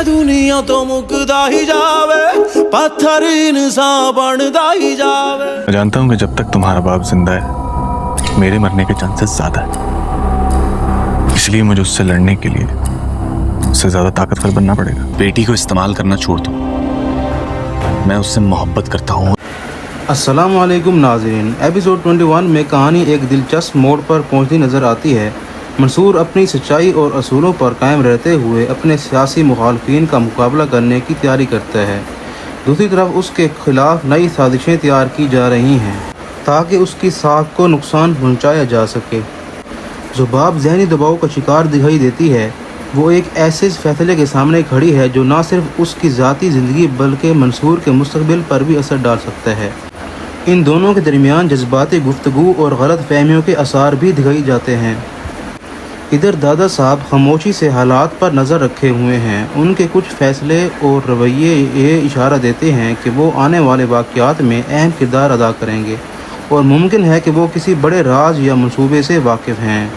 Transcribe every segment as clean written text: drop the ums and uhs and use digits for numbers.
दुनिया तो मुकदा ही जावे, पत्थर इंसान बनदा ही जावे। मैं जानता हूँ कि जब तक तुम्हारा बाप जिंदा है मेरे मरने के चांसेस ज्यादा है, इसलिए मुझे उससे लड़ने के लिए उससे ज्यादा ताकतवर बनना पड़ेगा। बेटी को इस्तेमाल करना छोड़ दो, मैं उससे मोहब्बत करता हूँ। अस्सलामु अलैकुम नाज़रीन, एपिसोड 21 में कहानी एक दिलचस्प मोड़ पर पहुंचती नज़र आती है। मंसूर अपनी सच्चाई और असूलों पर कायम रहते हुए अपने सियासी मुखालफिन का मुकाबला करने की तैयारी करता है। दूसरी तरफ उसके खिलाफ नई साजिशें तैयार की जा रही हैं ताकि उसकी साख को नुकसान पहुंचाया जा सके। ज़ुबाब ज़हनी दबाव का शिकार दिखाई देती है। वो एक ऐसे फैसले के सामने खड़ी है जो न सिर्फ उसकी ज़ाती ज़िंदगी बल्कि मंसूर के मुस्तकबिल पर भी असर डाल सकता है। इन दोनों के दरमियान जज्बाती गुफ्तगू और गलत फहमियों के आसार भी दिखाई जाते हैं। इधर दादा साहब खामोशी से हालात पर नज़र रखे हुए हैं। उनके कुछ फैसले और रवैये ये इशारा देते हैं कि वो आने वाले वाक़यात में अहम किरदार अदा करेंगे और मुमकिन है कि वो किसी बड़े राज या मंसूबे से वाकिफ़ हैं।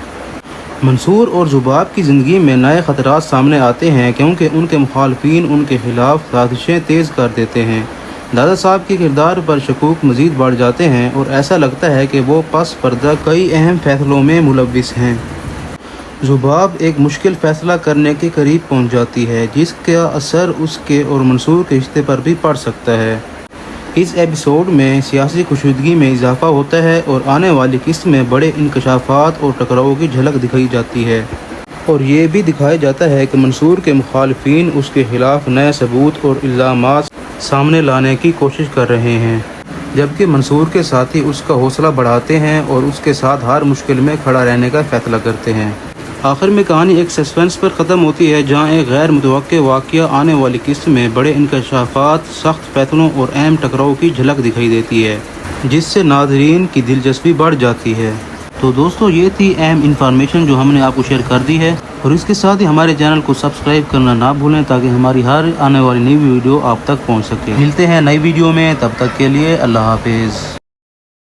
मंसूर और ज़ुबाब की ज़िंदगी में नए ख़तरात सामने आते हैं क्योंकि उनके मुखालफिन उनके ख़िलाफ़ साजिशें तेज़ कर देते हैं। दादा साहब के किरदार पर शकूक मज़ीद बढ़ जाते हैं और ऐसा लगता है कि वो पस पर्दा कई अहम फैसलों में मुलव्विस हैं। ज़ुबाब एक मुश्किल फ़ैसला करने के करीब पहुंच जाती है जिसका असर उसके और मंसूर के रिश्ते पर भी पड़ सकता है। इस एपिसोड में सियासी कशीदगी में इजाफा होता है और आने वाली किस्त में बड़े इंकशाफात और टकराव की झलक दिखाई जाती है और ये भी दिखाया जाता है कि मंसूर के मुखालफिन उसके ख़िलाफ़ नए सबूत और इल्ज़ामात सामने लाने की कोशिश कर रहे हैं, जबकि मंसूर के साथी उसका हौसला बढ़ाते हैं और उसके साथ हर मुश्किल में खड़ा रहने का फ़ैसला करते हैं। आखिर में कहानी एक सस्पेंस पर ख़त्म होती है जहां एक गैर मुतवक्के वाक़या आने वाली किस्त में बड़े इंकशाफात, सख्त फैसलों और अहम टकराव की झलक दिखाई देती है, जिससे नाज़रीन की दिलचस्पी बढ़ जाती है। तो दोस्तों, ये थी अहम इंफॉर्मेशन जो हमने आपको शेयर कर दी है और इसके साथ ही हमारे चैनल को सब्सक्राइब करना ना भूलें ताकि हमारी हर आने वाली नई वीडियो आप तक पहुँच सके। मिलते हैं नई वीडियो में, तब तक के लिए अल्लाह हाफिज़।